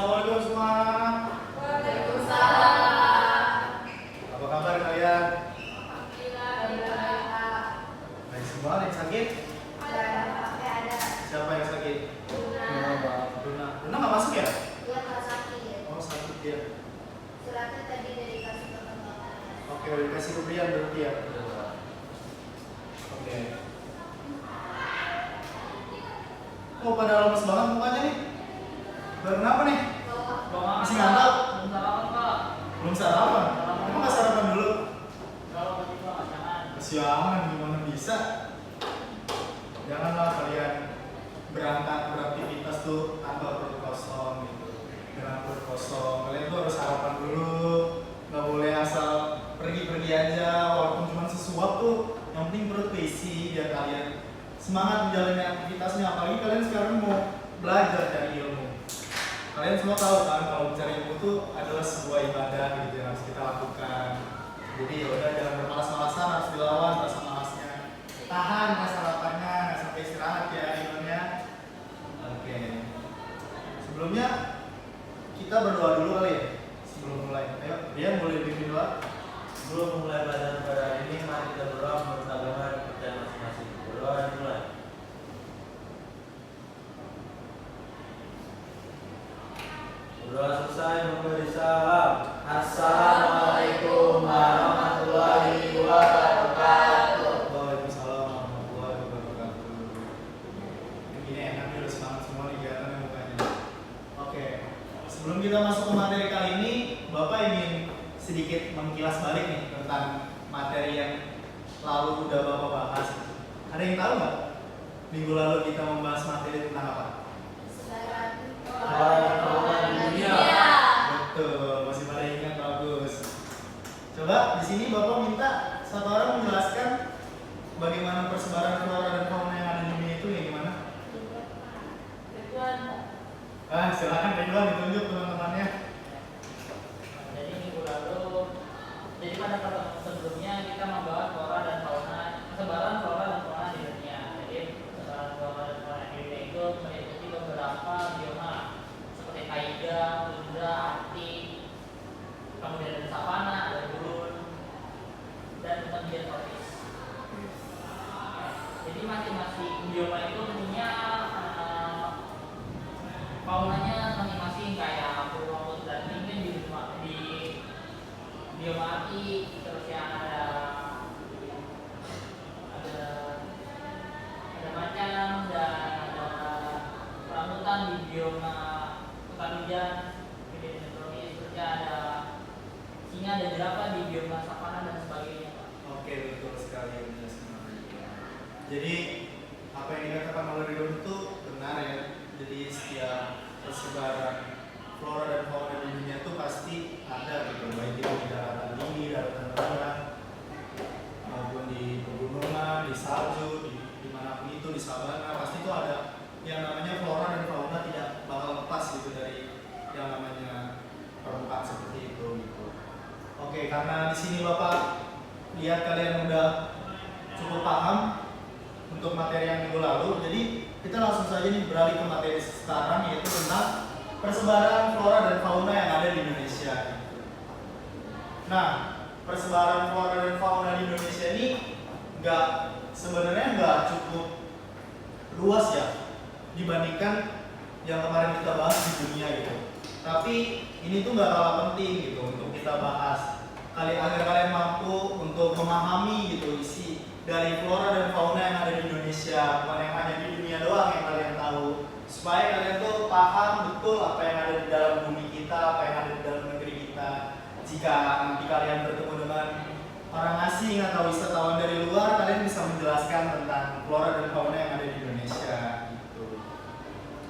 Assalamualaikum semua. Waalaikumsalam. Apa kabar kalian? Alhamdulillah. Baik semua. Ada yang sakit? Ada. Siapa yang sakit? Luna. Luna nggak masuk ya? Dia nggak sakit. Oh sakit dia. Suratnya tadi dari kasih ke teman. Oke, udah dikasih pemberian berarti ya. Oke. Oh pada lemes banget mukanya nih. Baru kenapa nih? Masih ngantuk? Belum sarapan? Emang nggak sarapan dulu? Kesiangan, gimana bisa? Janganlah kalian berangkat beraktivitas tuh tanpa perut kosong gitu. Dengan perut kosong, kalian tuh harus sarapan dulu. Nggak boleh asal pergi-pergi aja, walaupun cuma sesuap tuh. Yang penting perut keisi biar kalian semangat menjalani aktivitasnya. Apalagi kalian sekarang mau belajar dari ilmu. Kalian semua tahu kan kalau mencari ilmu itu adalah sebuah ibadah gitu yang harus kita lakukan. Jadi ya udah jangan bermalas-malasan, harus dilawan rasa malasnya. Tahan rasa laparnya, nggak sampai istirahat ya imannya. Oke. Sebelumnya kita berdoa dulu kali ya sebelum mulai. Ayo, dia boleh bikin doa. Sebelum memulai belajar pada hari ini, mari kita berdoa menurut agama dan kepercayaan masing-masing. Berdoa dimulai. Berdoa selesai, memberi salam. Assalamualaikum warahmatullahi wabarakatuh. Waalaikumsalam warahmatullahi wabarakatuh. Ini enak nih, udah semangat semua nih kelihatannya mukanya. Oke, sebelum kita masuk ke materi kali ini, Bapak ingin sedikit mengkilas balik nih tentang materi yang lalu udah Bapak bahas. Ada yang tahu nggak? Minggu lalu kita membahas materi tentang apa? Sebaran dunia. Betul, masih pada ingat, bagus. Coba di sini Bapak minta satu orang menjelaskan bagaimana persebaran flora dan fauna yang ada di dunia itu ya gimana? Silakan Ridwan ditunjuk teman-temannya. Jadi minggu lalu, jadi pada pertemuan sebelumnya kita membahas flora dan fauna, persebaran flora dan fauna di dunia. Jadi persebaran flora dan fauna di dunia itu meliputi beberapa bioma seperti taiga, tundra, arktik, kemudian ada savana, ada gurun, dan kemudian tropis. Jadi masing-masing bioma itu punya faunanya masing-masing, kayak rumput dan penguin di bioma api, terus yang ada macan dan ada orangutan di bioma hutan hujan, kemudian tropis, terus ada singa dan jerapah di bioma savana dan sebagainya, Pak. Oke, betul sekali yang menjelaskan. Jadi apa yang dikatakan oleh Ridwan itu benar ya. Jadi setiap persebaran flora dan fauna di dunia itu pasti ada gitu, baik itu di daratan tinggi, daratan rendah, maupun di pegunungan, di salju, dimanapun itu, di sabana, pasti itu ada yang namanya flora dan fauna, tidak bakal lepas gitu dari yang namanya permukaan seperti itu gitu. Oke, karena di sini Bapak lihat kalian udah cukup paham untuk materi yang minggu lalu, jadi kita langsung saja nih beralih ke materi sekarang, yaitu tentang persebaran flora dan fauna yang ada di Indonesia. Nah, persebaran flora dan fauna di Indonesia ini sebenarnya nggak cukup luas ya dibandingkan yang kemarin kita bahas di dunia gitu. Tapi ini tuh nggak kalah penting gitu untuk kita bahas. Agar kalian mampu untuk memahami gitu isi dari flora dan fauna yang ada di Indonesia, bukan yang hanya di dunia doang yang kalian tahu, supaya kalian tuh paham betul apa yang ada di dalam bumi kita, apa yang ada di dalam negeri kita. Jika nanti kalian bertemu dengan orang asing atau wisatawan dari luar, kalian bisa menjelaskan tentang flora dan fauna yang ada di Indonesia gitu.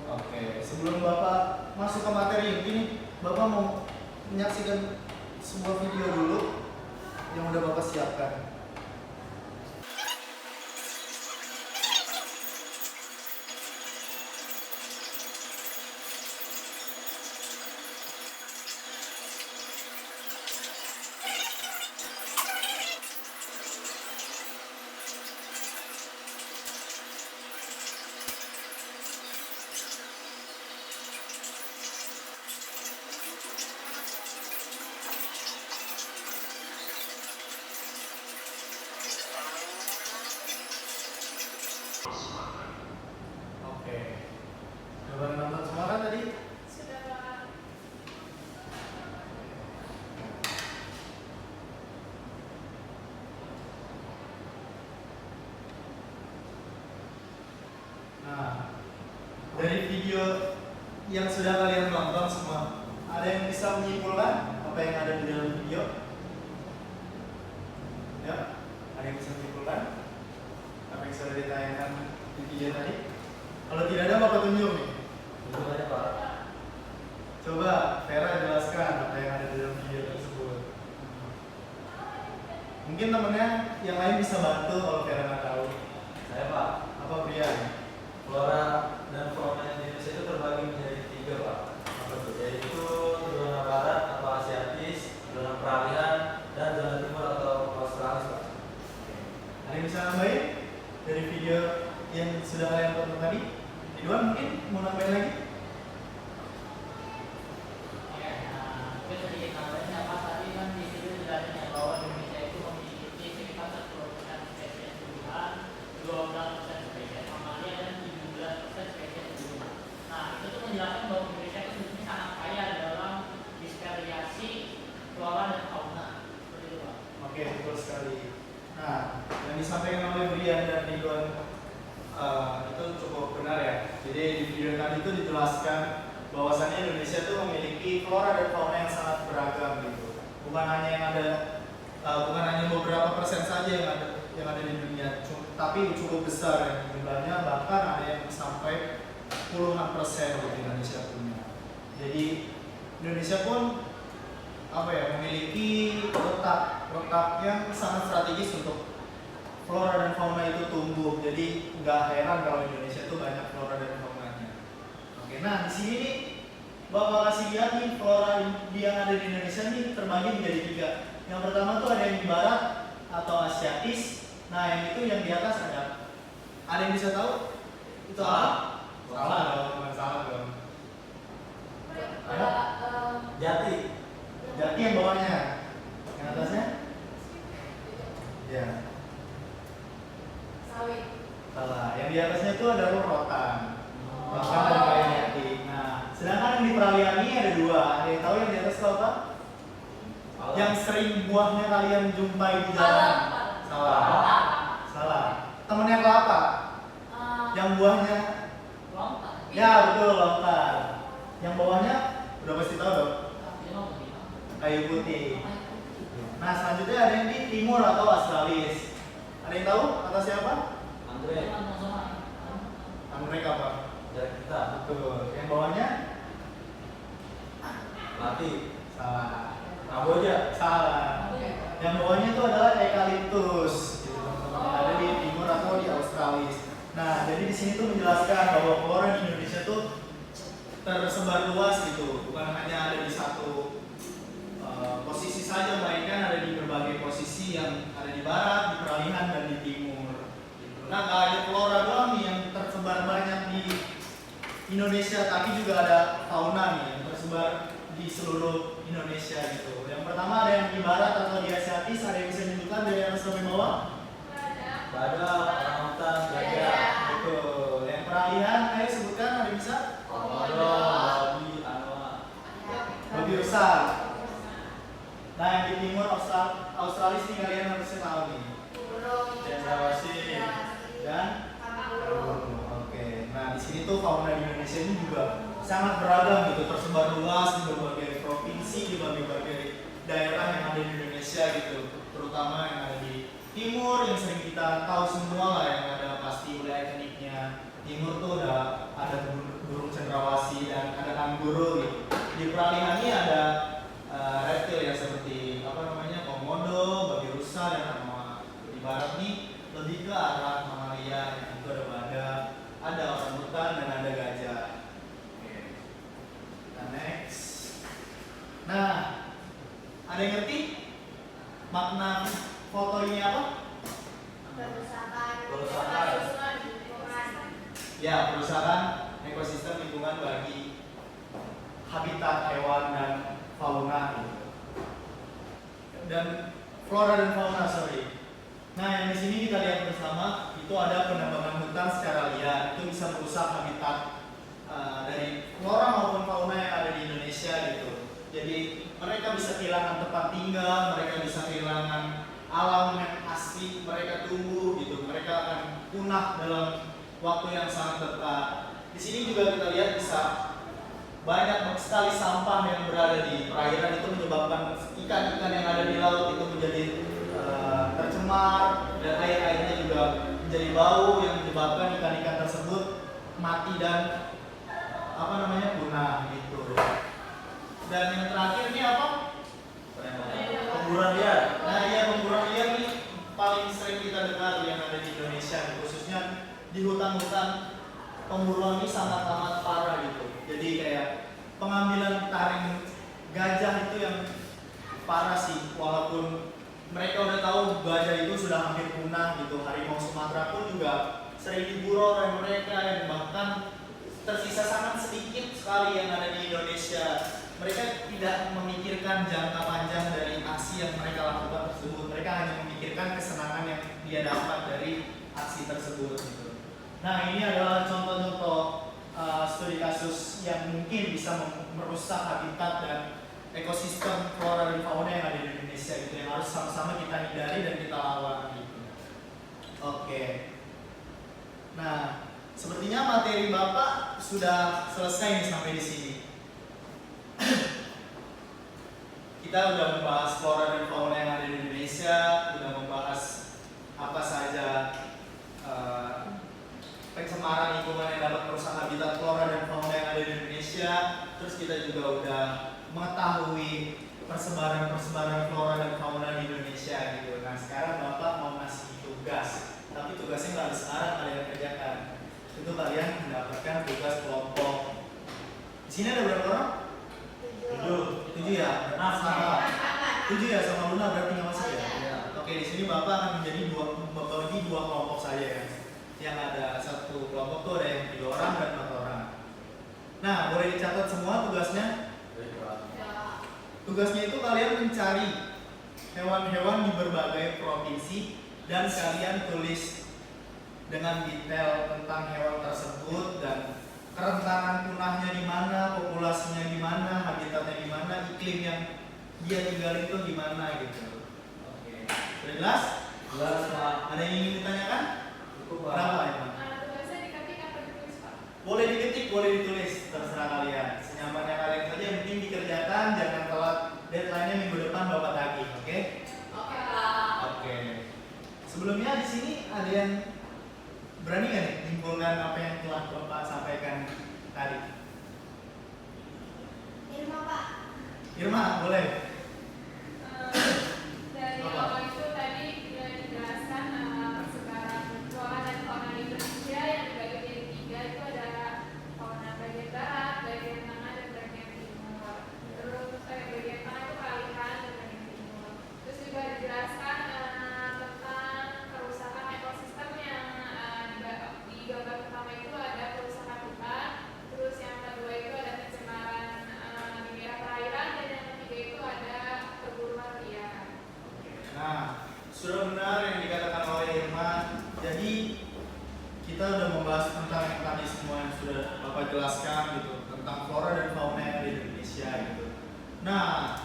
Oke, sebelum Bapak masuk ke materi ini, Bapak mau menyaksikan sebuah video dulu yang udah Bapak siapkan. video yang sudah kalian tonton semua, ada yang bisa menyimpulkan apa yang ada di dalam video? Ya, ada yang bisa menyimpulkan apa yang sudah ditayangkan di video tadi? Kalau tidak ada, Bapak tunjuk nih. Itu aja Pak. Coba Vera jelaskan apa yang ada di dalam video tersebut. Mungkin temennya yang lain bisa bantu kalau Vera nggak tahu. Saya Pak. Apa Brian? Flora dan fauna Indonesia itu terbagi menjadi 3 Pak. Apa tuh? Yaitu zona barat atau Asiatis, zona peralihan, dan zona timur atau Australis Pak. Ada yang bisa nambahin dari video yang sudah kalian tonton tadi? Ridwan mungkin mau nambahin lagi? Ya, itu sedikit namanya apa tadi kan di situ jelasnya bahwa Indonesia itu memiliki sekitar 10% spesies tumbuhan, 12% spesies mamalia dan 17% spesies tumbuhan. Nah, itu tuh menjelaskan bahwa Indonesia itu sebenarnya sangat kaya dalam disvariasi flora dan fauna. Seperti itu, Pak. Oke, betul sekali. Nah, yang disampaikan oleh Brian dan Ridwan itu cukup benar ya. Jadi di video tadi itu dijelaskan bahwasannya Indonesia itu memiliki flora dan fauna yang sangat beragam gitu. Bukan hanya beberapa persen saja yang ada di dunia, tapi cukup besar ya jumlahnya, bahkan ada yang sampai puluhan persen di Indonesia punya. Jadi Indonesia pun memiliki letak yang sangat strategis untuk flora dan fauna itu tumbuh. Jadi nggak heran kalau Indonesia itu banyak flora dan faunanya. Oke, nah di sini nih Bapak kasih lihat nih flora yang ada di Indonesia nih terbagi menjadi 3. Yang pertama tuh ada yang di barat atau Asiatis. Nah yang itu yang di atas ada yang bisa tahu? Itu apa? Salah dong, bukan salah dong. Ada? Jati. Jati yang bawahnya, yang atasnya? Ya. Sawit. Salah. Yang di atasnya itu ada rotan. Bahkan ada kayak jati. Nah, sedangkan yang di peralihan ini ada 2. Ada yang tahu yang di atas itu apa? Salah. Yang sering buahnya kalian jumpai di jalan. Salah. Salah. Temennya kelapa. Yang buahnya? Lontar. Ya betul, lontar. Yang bawahnya udah pasti tahu dong. Kayu putih. Nah selanjutnya ada yang di timur atau Australis. Ada yang tahu atas siapa? Anggrek. Anggrek apa? Dari kita. Betul. Yang bawahnya? Mati. Salah. Kamboja. Salah. Yang bawahnya itu adalah eukaliptus. Gitu, teman-teman. Ada di timur atau di Australis. Nah jadi di sini tuh menjelaskan bahwa flora di Indonesia tuh tersebar luas gitu, bukan hanya ada di satu posisi saja, melainkan ada di berbagai posisi yang ada di barat, di peralihan, dan di timur. Nah, nggak hanya flora doang nih yang tersebar banyak di Indonesia, tapi juga ada fauna nih yang tersebar di seluruh Indonesia gitu. Yang pertama ada yang di barat atau di Asiatis, ada yang bisa menunjukkan dari atas sampai bawah? Badak, orangutan, gajah. Betul. Yang peralihan, ayo sebutkan, ada yang bisa? Komodo, babi, anoa. Babi rusa. Nah, yang di timur Australis nih kalian harusnya tahu nih. Burung. Cendrawasih dan Kanguru. Oke. Nah, di sini tuh fauna di Indonesia ini juga sangat beragam gitu, tersebar luas di berbagai provinsi, di berbagai daerah yang ada di Indonesia gitu. Terutama yang ada di timur yang sering kita tahu semua lah, yang ada pasti wilayah ikoniknya. Timur tuh ada burung cendrawasih dan ada kanguru gitu. Di peralihan ini ada reptil yang seperti komodo, babi rusa dan anoa. Di barat nih lebih ke arah mamalia, yang itu ada badak, ada orangutan dan ada gajah. Oke. Nah, next. Nah, ada yang ngerti makna foto ini apa? Kerusakan lingkungan. Ya, perusahaan ekosistem lingkungan bagi habitat hewan dan fauna gitu. Dan flora dan fauna, sorry. Nah, yang di sini kita lihat bersama itu ada penebangan hutan secara liar. Itu bisa merusak habitat dari flora maupun fauna yang ada di Indonesia gitu. Jadi mereka bisa kehilangan tempat tinggal, mereka bisa kehilangan alam yang asli mereka tumbuh gitu. Mereka akan punah dalam waktu yang sangat dekat. Di sini juga kita lihat bisa banyak sekali sampah yang berada di perairan, itu menyebabkan ikan-ikan yang ada di laut itu menjadi tercemar, dan air-airnya juga menjadi bau yang menyebabkan ikan-ikan tersebut mati dan punah gitu. Dan yang terakhir ini apa? Pemburuan liar. Nah iya, pemburuan liar ini paling sering kita dengar yang ada di Indonesia, khususnya di hutan-hutan. Pemburuan ini sangat amat parah gitu. Jadi kayak pengambilan taring gajah itu yang parah sih, walaupun mereka udah tahu gajah itu sudah hampir punah gitu. Harimau Sumatera pun juga sering diburu oleh mereka, dan bahkan tersisa sangat sedikit sekali yang ada di Indonesia. Mereka tidak memikirkan jangka panjang dari aksi yang mereka lakukan tersebut. Mereka hanya memikirkan kesenangan yang dia dapat dari aksi tersebut gitu. Nah, ini adalah contoh-contoh studi kasus yang mungkin bisa merusak habitat dan ekosistem flora dan fauna yang ada di Indonesia gitu, yang harus sama-sama kita hindari dan kita lawan gitu. Oke. Nah, sepertinya materi Bapak sudah selesai nih sampai di sini. Kita udah membahas flora dan fauna yang ada di Indonesia, udah membahas apa saja pencemaran lingkungan yang dapat merusak habitat flora dan fauna yang ada di Indonesia. Terus kita juga udah mengetahui persebaran flora dan fauna di Indonesia gitu. Nah, sekarang Bapak mau ngasih tugas, tapi tugasnya nggak harus sekarang kalian kerjakan. Itu kalian mendapatkan tugas kelompok. Di sini ada berapa orang? 7 ya. Nah, sama 7 ya, sama Luna berarti nggak masuk ya? Iya. Oke, di sini Bapak akan membagi dua kelompok saja ya. Yang ada satu kelompok tuh ada yang 3 orang dan 4 orang. Nah, boleh dicatat semua tugasnya. Tugasnya itu kalian mencari hewan-hewan di berbagai provinsi dan kalian tulis dengan detail tentang hewan tersebut dan kerentanan punahnya di mana, populasinya di mana, habitatnya di mana, iklim yang dia tinggal itu di mana gitu. Oke. Sudah jelas? Jelas, Pak. Ada yang ingin ditanyakan? Cukup, Pak. Kenapa ya, Pak? Tugasnya diketik apa ditulis, Pak? Boleh diketik, boleh ditulis, terserah kalian. Senyamannya kalian saja, yang penting dikerjakan, jangan telat. Deadline-nya minggu depan Bapak tagih, oke? Oke, Pak. Oke. Sebelumnya di sini ada yang berani nggak nih menyimpulkan apa yang telah Bapak sampaikan tadi? Irma, Pak. Irma, boleh. Dari Apa? awal itu tadi sudah dijelaskan persebaran flora dan fauna di Indonesia yang dibagi menjadi 3, itu ada fauna bagian barat, bagian tengah, dan bagian timur. Terus bagian tengah itu peralihan dan bagian timur. Terus juga dijelaskan tentang kerusakan ekosistem yang di gambar pertama itu ada kerusakan hutan. Terus yang kedua itu ada pencemaran di daerah perairan, dan yang ketiga itu ada perburuan liar. Nah, sudah benar yang dikatakan oleh Irma. Jadi kita sudah membahas tentang yang tadi semua yang sudah Bapak jelaskan gitu, tentang flora dan fauna yang ada di Indonesia gitu. Nah,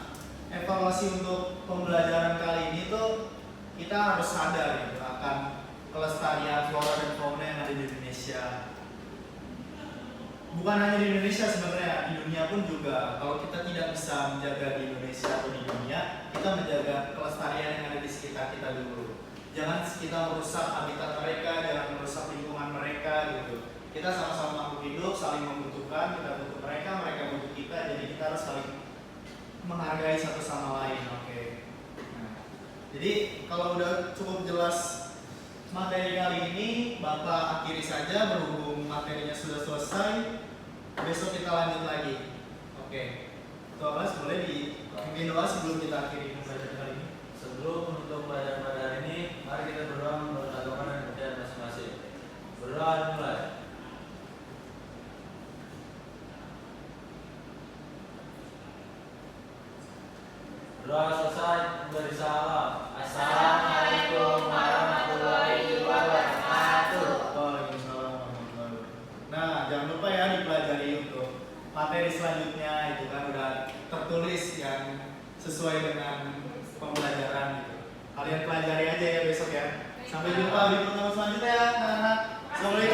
evaluasi untuk pembelajaran kali ini tuh kita harus sadar gitu akan kelestarian flora dan fauna yang ada di Indonesia. Bukan hanya di Indonesia sebenarnya, di dunia pun juga. Kalau kita tidak bisa menjaga di Indonesia atau di dunia, kita menjaga kelestarian yang ada di sekitar kita dulu. Jangan kita merusak habitat mereka, jangan merusak lingkungan mereka gitu. Kita sama-sama makhluk hidup, saling membutuhkan, kita butuh mereka, mereka butuh kita, jadi kita harus saling menghargai satu sama lain. Oke. Nah, jadi kalau udah cukup jelas materi kali ini, Bapak akhiri saja berhubung materinya sudah selesai. Besok kita lanjut lagi. Oke. Ketua kelas boleh dipimpin doa sebelum kita akhiri pembelajaran kali ini. Sebelum menutup pelajaran pada hari ini, mari kita berdoa menurut agama dan kepercayaan masing-masing. Berdoa dimulai. Doa selesai, beri salam. Assalamualaikum warahmatullahi wabarakatuh. Waalaikumsalam warahmatullahi wabarakatuh. Nah, jangan lupa ya dipelajari untuk materi selanjutnya, itu kan udah tertulis yang sesuai dengan pembelajaran gitu. Kalian pelajari aja ya besok ya. Sampai jumpa di pertemuan selanjutnya, anak-anak. Assalamualaikum.